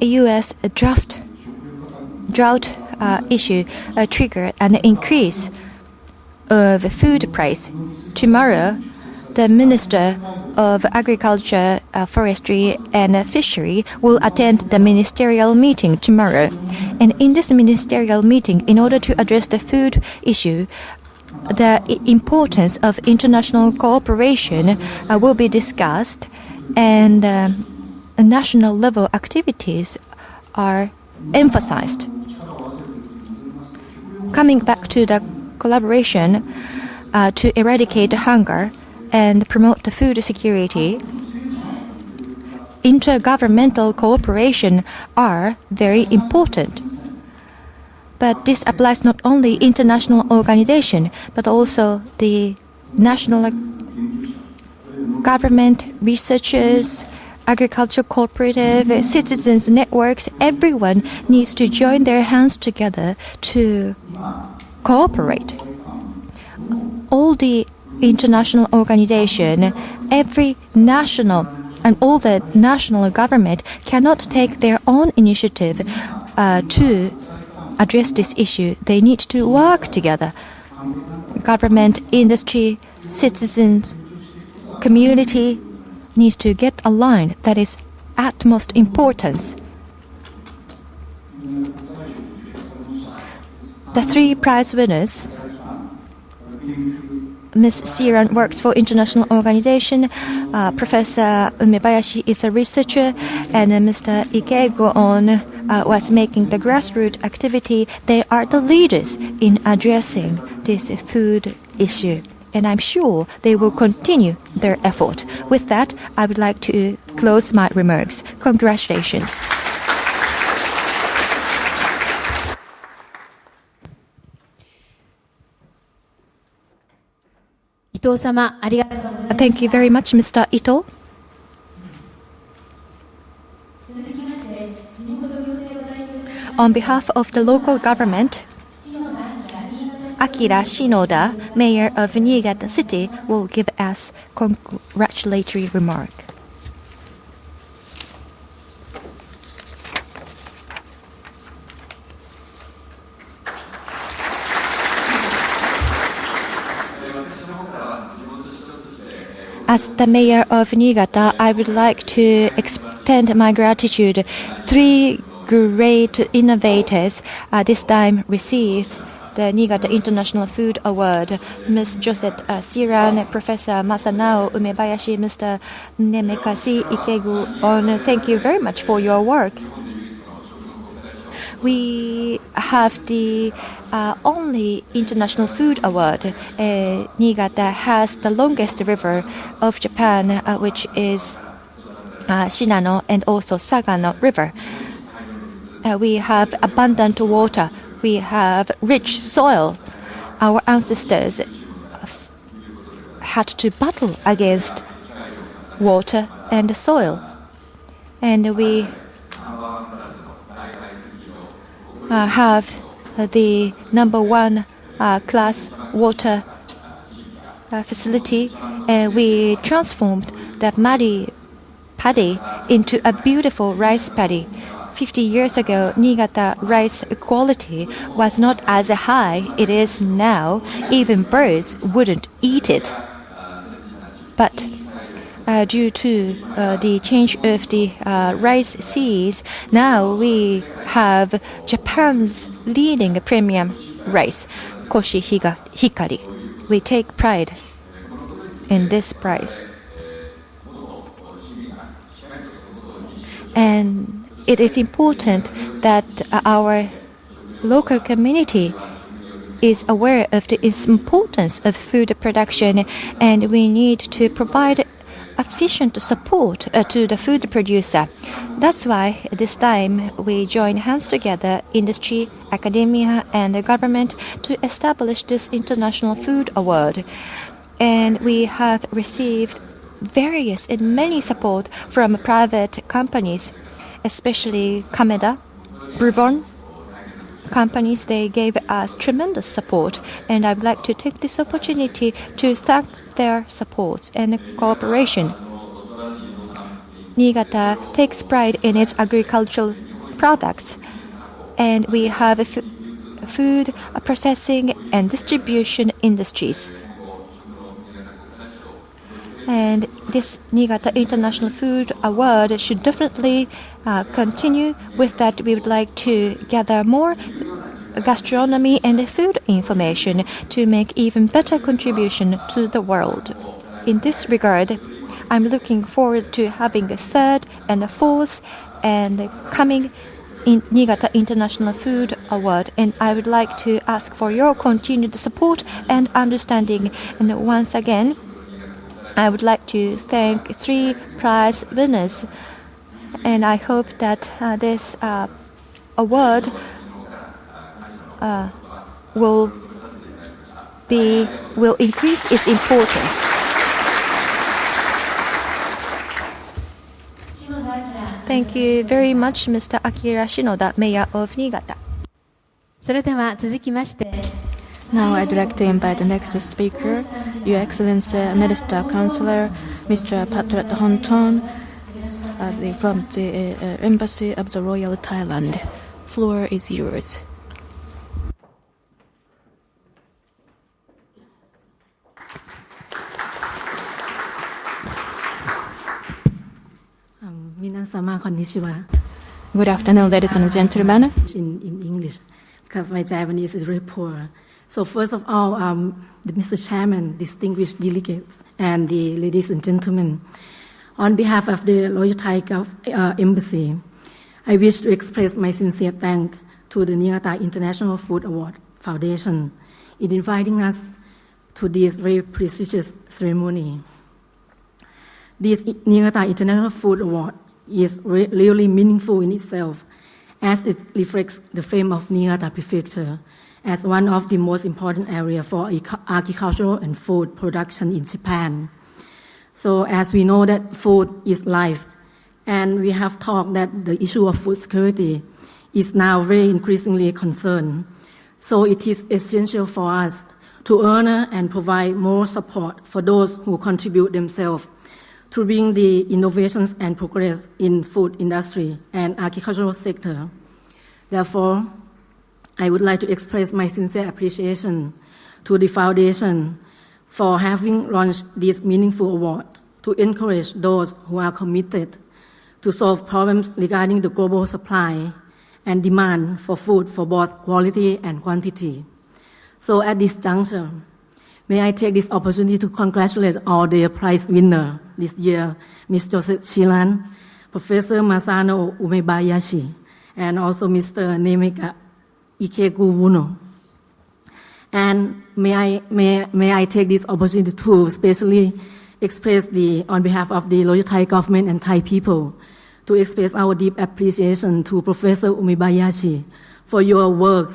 A U.S. drought issue triggered an increase of food price. Tomorrow, the Minister of Agriculture, Forestry and Fishery will attend the ministerial meeting tomorrow. And in this ministerial meeting, in order to address the food issue, the importance of international cooperation will be discussed, and national level activities are emphasized. Coming back to the collaboration to eradicate hunger and promote the food security, intergovernmental cooperation are very important. But this applies not only international organization, but also the national government, researchers, agriculture cooperative, citizens networks. Everyone needs to join their hands together to cooperate. All the international organization, every national and all the national government cannot take their own initiative to address this issue. They need to work together. Government, industry, citizens, community needs to get aligned. That is utmost importance. The three prize winners, Ms. Siran works for international organization, Professor Umebayashi is a researcher, and Mr. Ikego-on was making the grassroots activity. They are the leaders in addressing this food issue, and I'm sure they will continue their effort. With that, I would like to close my remarks. Congratulations. Thank you very much, Mr. Ito. On behalf of the local government, Akira Shinoda, Mayor of Niigata City, will give us congratulatory remark. As the Mayor of Niigata, I would like to extend my gratitude. Three great innovators this time received the Niigata International Food Award. Ms. Josette Siran, Professor Masanao Umebayashi, Mr. Nemekasi Ikegu-on. Thank you very much for your work. We have the only International Food Award. Niigata has the longest river of Japan, which is Shinano and also Sagano River. We have abundant water. We have rich soil. Our ancestors had to battle against water and soil. And we have the number one class water facility. We transformed the muddy paddy into a beautiful rice paddy. 50 years ago, Niigata rice quality was not as high it is now. Even birds wouldn't eat it. But due to the change of the rice seeds, now we have Japan's leading premium rice. Hikari. We take pride in this prize. And it is important that our local community is aware of the importance of food production, and we need to provide efficient support to the food producer. That's why this time we join hands together, industry, academia, and the government, to establish this International Food Award. And we have received various and many support from private companies, especially Kameda, Bourbon companies. They gave us tremendous support, and I'd like to take this opportunity to thank their support and cooperation. Niigata takes pride in its agricultural products, and we have food processing and distribution industries. And this Niigata International Food Award should definitely continue. With that, we would like to gather more gastronomy and food information to make even better contribution to the world. In this regard, I'm looking forward to having a third and a fourth and coming in Niigata International Food Award, and I would like to ask for your continued support and understanding. And once again, I would like to thank 3 prize winners, and I hope that this award will increase its importance. Thank you very much, Mr. Akira Shinoda, Mayor of Niigata. それでは続きまして Now I'd like to invite the next speaker, Your Excellency Minister Councillor Mr. Patrat Honton from the Embassy of the Royal Thailand. Floor is yours. Good afternoon, ladies and gentlemen. In English, because my Japanese is very poor. So first of all, Mr. Chairman, distinguished delegates, and the ladies and gentlemen, on behalf of the Royal Thai Embassy, I wish to express my sincere thanks to the Niigata International Food Award Foundation in inviting us to this very prestigious ceremony. This Niigata International Food Award is really meaningful in itself, as it reflects the fame of Niigata Prefecture as one of the most important areas for agricultural and food production in Japan. So as we know that food is life, and we have talked that the issue of food security is now very increasingly a concern. So it is essential for us to honor and provide more support for those who contribute themselves to bring the innovations and progress in food industry and agricultural sector. Therefore, I would like to express my sincere appreciation to the foundation for having launched this meaningful award to encourage those who are committed to solve problems regarding the global supply and demand for food for both quality and quantity. So at this juncture, may I take this opportunity to congratulate all the prize winners this year, Ms. Joseph Chilan, Professor Masano Umebayashi, and also Mr. Nemeka Ikegu-Wuno. And may I take this opportunity to especially express on behalf of the Royal Thai government and Thai people, to express our deep appreciation to Professor Umebayashi for your work,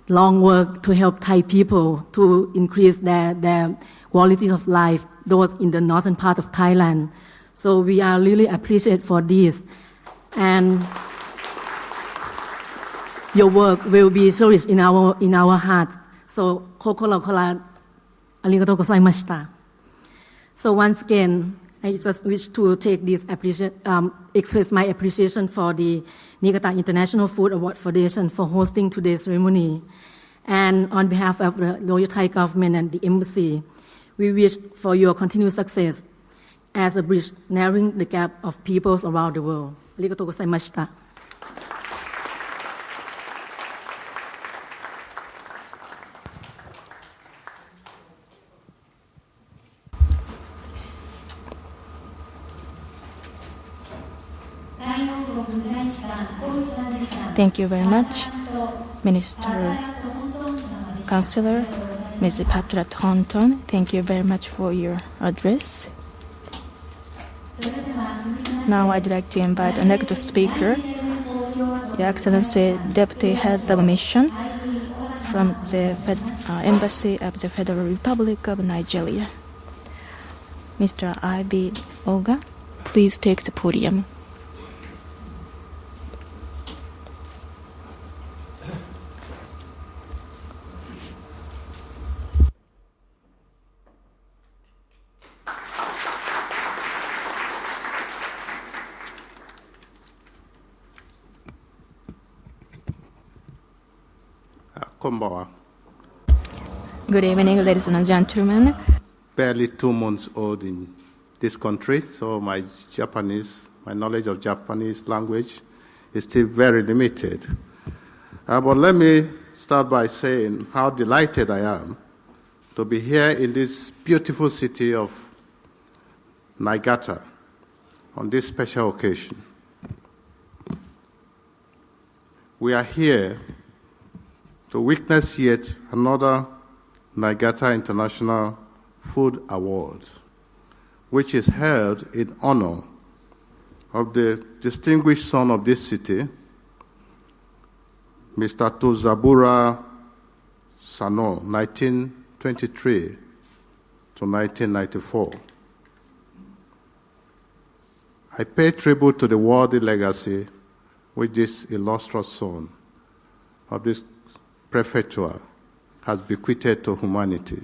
long work to help Thai people to increase their quality of life, those in the northern part of Thailand. So we are really appreciative for this. And your work will be cherished in our heart. So, kokoro kara arigatou gozaimashita. So once again, I just wish to take this express my appreciation for the Niigata International Food Award Foundation for hosting today's ceremony. And on behalf of the Royal Thai government and the embassy, we wish for your continued success as a bridge narrowing the gap of peoples around the world. Arigatou gozaimashita. Thank you very much, Minister Councillor Ms. Patra Thornton. Thank you very much for your address. Now I'd like to invite the next speaker, Your Excellency Deputy Head of Mission from the Embassy of the Federal Republic of Nigeria. Mr. I.B. Oga, please take the podium. Good evening, ladies and gentlemen. Barely 2 months old in this country, so my knowledge of Japanese language is still very limited. But let me start by saying how delighted I am to be here in this beautiful city of Niigata on this special occasion. We are here to witness yet another Niigata International Food Award, which is held in honor of the distinguished son of this city, Mr. Tozaburo Sano, 1923 to 1994. I pay tribute to the worthy legacy which this illustrious son of this prefecture has bequeathed to humanity.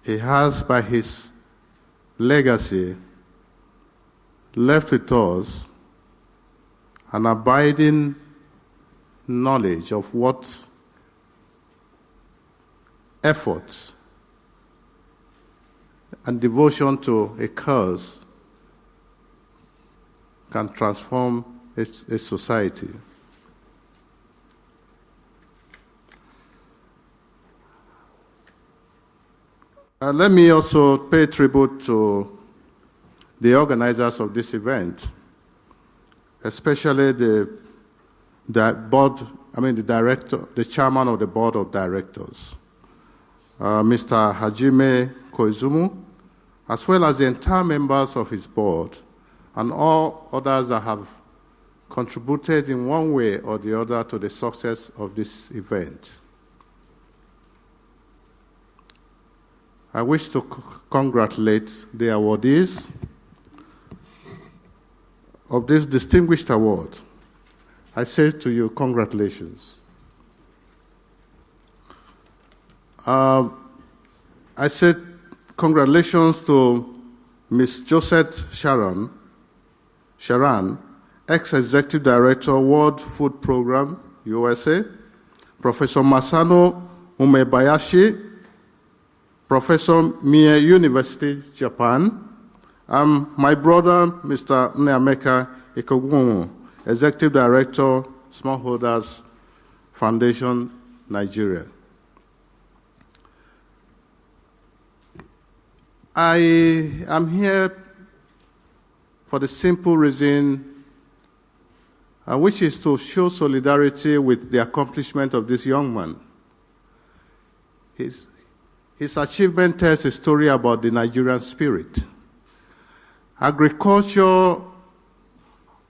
He has, by his legacy, left with us an abiding knowledge of what effort and devotion to a cause can transform a society. Let me also pay tribute to the organizers of this event, especially the director, the chairman of the board of directors, Mr. Hajime Koizumu, as well as the entire members of his board, and all others that have contributed in one way or the other to the success of this event. I wish to congratulate the awardees of this distinguished award. I say to you, congratulations. I said congratulations to Ms. Josette Sharan, ex-executive director, World Food Program, USA, Professor Masano Umebayashi, Professor Mie University, Japan, my brother, Mr. Nneameka Ikogwumu, Executive Director, Smallholders Foundation, Nigeria. I am here for the simple reason, which is to show solidarity with the accomplishment of this young man. His achievement tells a story about the Nigerian spirit. Agriculture,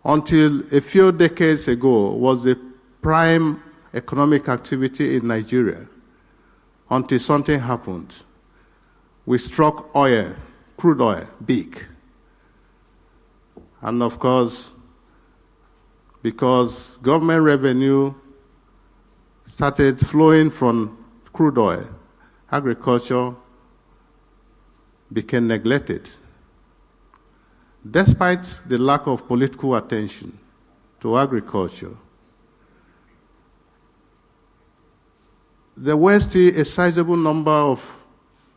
until a few decades ago, was the prime economic activity in Nigeria, until something happened. We struck oil, crude oil, big. And of course, because government revenue started flowing from crude oil, agriculture became neglected. Despite the lack of political attention to agriculture, there were still a sizable number of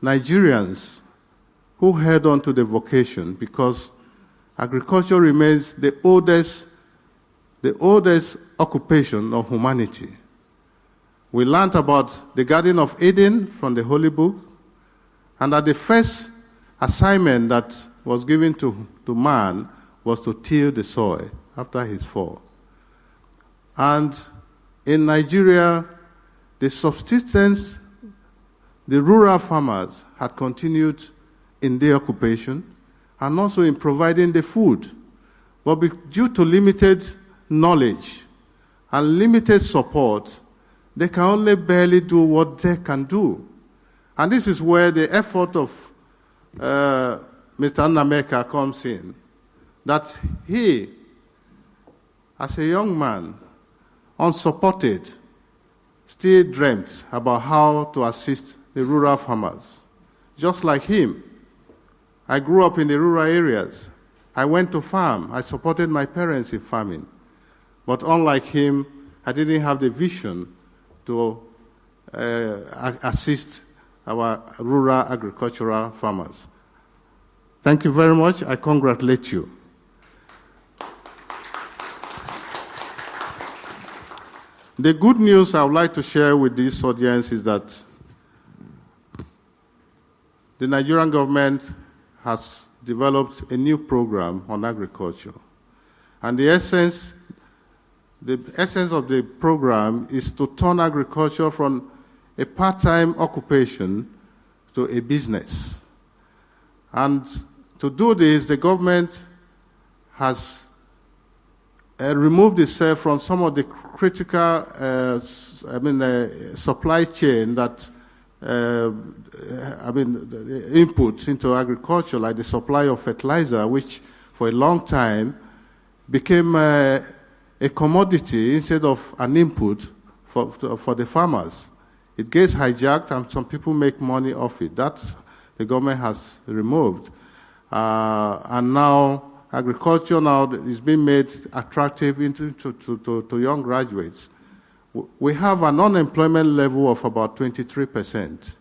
Nigerians who held on to the vocation because agriculture remains the oldest occupation of humanity. We learned about the Garden of Eden from the Holy Book, and that the first assignment that was given to man was to till the soil after his fall. And in Nigeria, the subsistence, the rural farmers had continued in their occupation and also in providing the food. But due to limited knowledge and limited support, they can only barely do what they can do. And this is where the effort of Mr. Nnameka comes in, that he, as a young man, unsupported, still dreamt about how to assist the rural farmers. Just like him, I grew up in the rural areas. I went to farm. I supported my parents in farming. But unlike him, I didn't have the vision to assist our rural agricultural farmers. Thank you very much. I congratulate you. The good news I would like to share with this audience is that the Nigerian government has developed a new program on agriculture. And the essence of the program is to turn agriculture from a part-time occupation to a business. And to do this, the government has removed itself from some of the critical supply chain that input into agriculture, like the supply of fertilizer, which for a long time became a commodity instead of an input for the farmers. It gets hijacked and some people make money off it. That the government has removed. And now agriculture now is being made attractive to young graduates. We have an unemployment level of about 23%.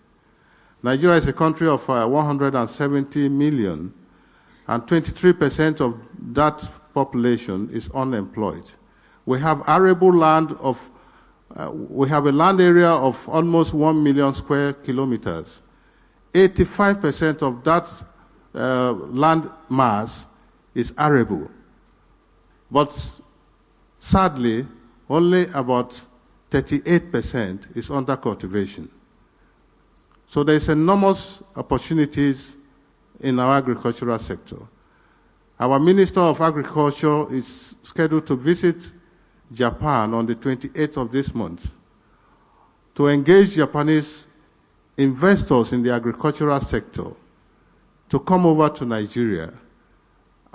Nigeria is a country of 170 million, and 23% of that population is unemployed. We have arable land we have a land area of almost 1 million square kilometers. 85% of that land mass is arable. But sadly, only about 38% is under cultivation. So there's enormous opportunities in our agricultural sector. Our Minister of Agriculture is scheduled to visit Japan on the 28th of this month to engage Japanese investors in the agricultural sector to come over to Nigeria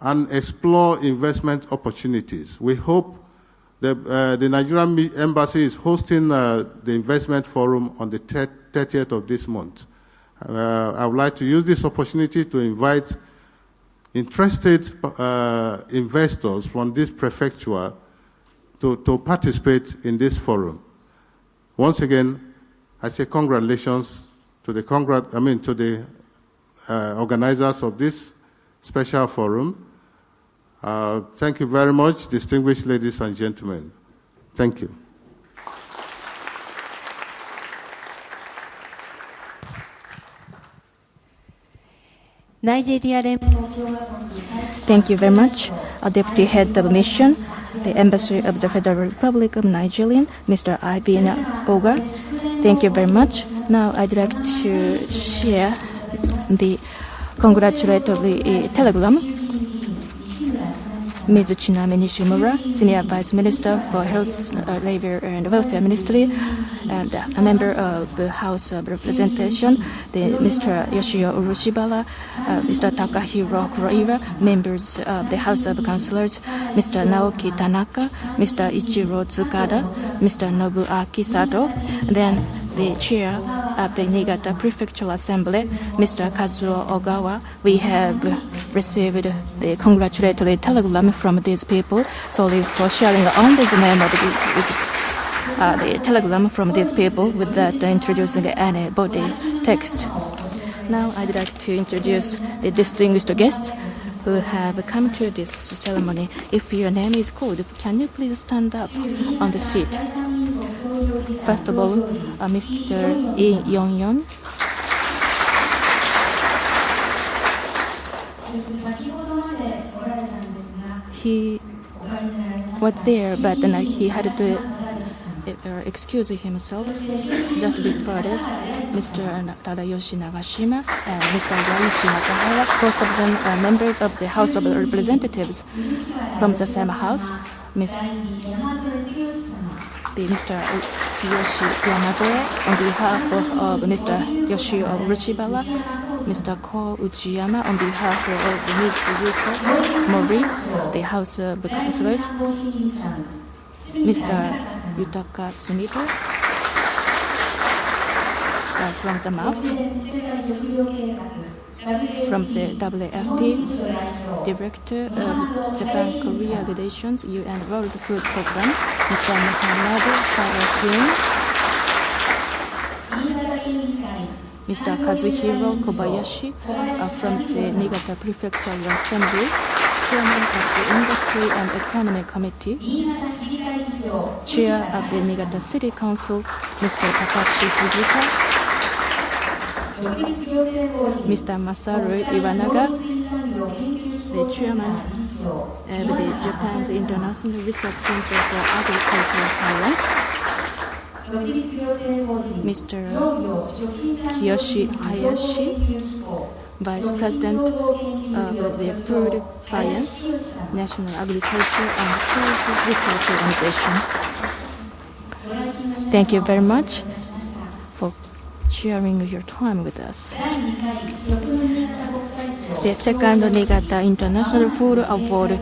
and explore investment opportunities. We hope the Nigerian Embassy is hosting the investment forum on the 30th of this month. I would like to use this opportunity to invite interested investors from this prefecture to participate in this forum. Once again, I say congratulations to the organizers of this special forum. Thank you very much, distinguished ladies and gentlemen. Thank you. Thank you very much, Deputy Head of Mission, the Embassy of the Federal Republic of Nigeria, Mr. Ibina Oga. Thank you very much. Now I'd like to share the congratulatory telegram. Ms. Chinami Nishimura, Senior Vice Minister for Health, Labor and Welfare Ministry, and a member of the House of Representation, Mr. Yoshio Urushibara, Mr. Takahiro Kuroiwa, members of the House of Councillors, Mr. Naoki Tanaka, Mr. Ichiro Tsukada, Mr. Nobuaki Sato, then the chair of the Niigata Prefectural Assembly, Mr. Kazuo Ogawa. We have received the congratulatory telegram from these people. Sorry for sharing only the name of the telegram from these people without introducing any body text. Now I'd like to introduce the distinguished guests who have come to this ceremony. If your name is called, can you please stand up on the seat? First of all, Mr. Lee Yong-yeon. He was there, but then he had to excuse himself. Just before this, Mr. Tadayoshi Nagashima and Mr. Yoichi Nakahara, both of them are members of the House of Representatives from the same house. Mr. Tsuyoshi Yamazoe on behalf of Mr. Yoshio Urushibara, Mr. Ko Uchiyama on behalf of Ms. Yuko Mori, the House of Councilors, Mr. Yutaka Sumito from the MAF, from the WFP, Director of Japan-Korea Relations, UN World Food Program, Mr. Muhammadu Farahim, Mr. Kazuhiro Kobayashi from the Niigata Prefectural Assembly, Chairman of the Industry and Economy Committee, Chair of the Niigata City Council, Mr. Takashi Fujita, Mr. Masaru Iwanaga, the Chairman of the Japan's International Research Center for Agricultural Science, Mr. Kiyoshi Hayashi, Vice President of the Food Science, National Agriculture and Food Research Organization. Thank you very much for sharing your time with us. The second Niigata International Food Award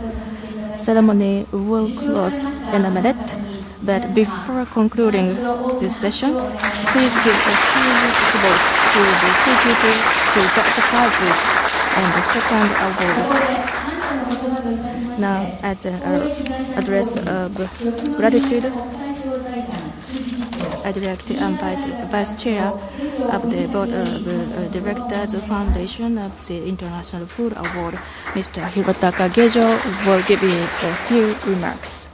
ceremony will close in a minute, but before concluding this session, please give a few support to the two people who got the prizes and the second award. Now, as an address of gratitude, I'd like to invite the Vice Chair of the Board of Directors Foundation of the International Food Award, Mr. Hirotaka Gejo, will give you a few remarks.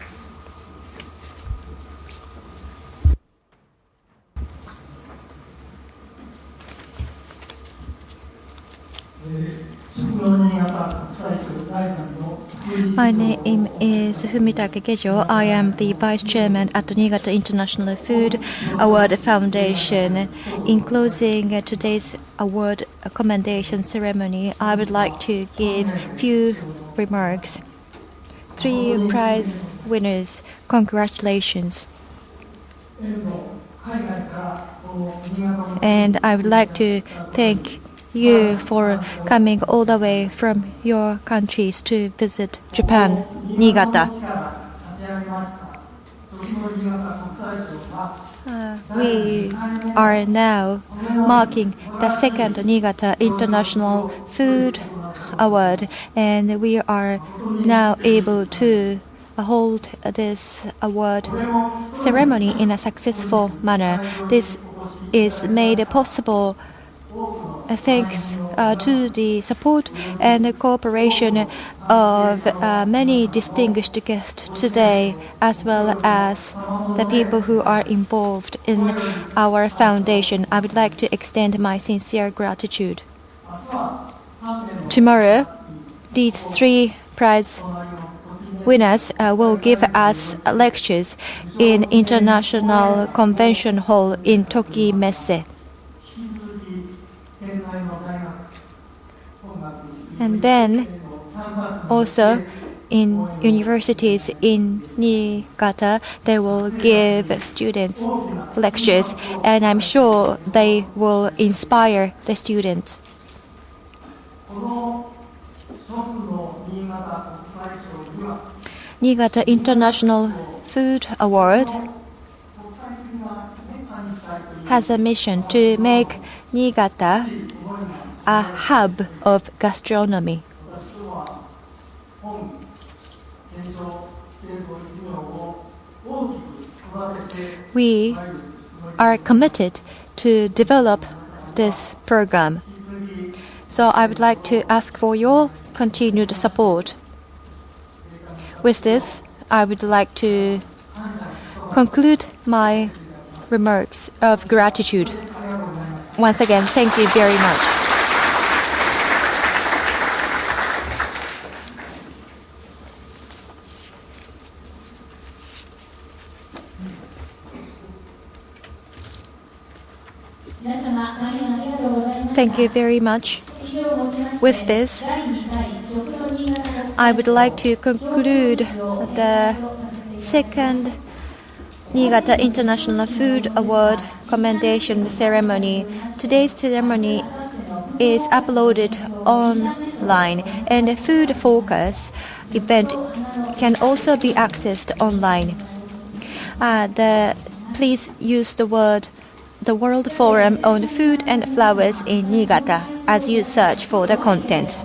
My name is Fumitake Gejo. I am the Vice Chairman at the Niigata International Food Award Foundation. In closing today's award commendation ceremony, I would like to give few remarks. 3 prize winners, congratulations. And I would like to thank you for coming all the way from your countries to visit Japan, Niigata. We are now marking the second Niigata International Food Award, and we are now able to hold this award ceremony in a successful manner. This is made possible thanks to the support and the cooperation of many distinguished guests today, as well as the people who are involved in our foundation. I would like to extend my sincere gratitude. Tomorrow, these 3 prize winners will give us lectures in International Convention Hall in Tokimesse. And then also in universities in Niigata, they will give students lectures, and I'm sure they will inspire the students. Niigata International Food Award has a mission to make Niigata a hub of gastronomy. We are committed to develop this program. So I would like to ask for your continued support. With this, I would like to conclude my remarks of gratitude. Once again, thank you very much. Thank you very much. With this, I would like to conclude the second Niigata International Food Award commendation ceremony. Today's ceremony is uploaded online, and the food focus event can also be accessed online. Please use the World Forum on Food and Flowers in Niigata as you search for the contents.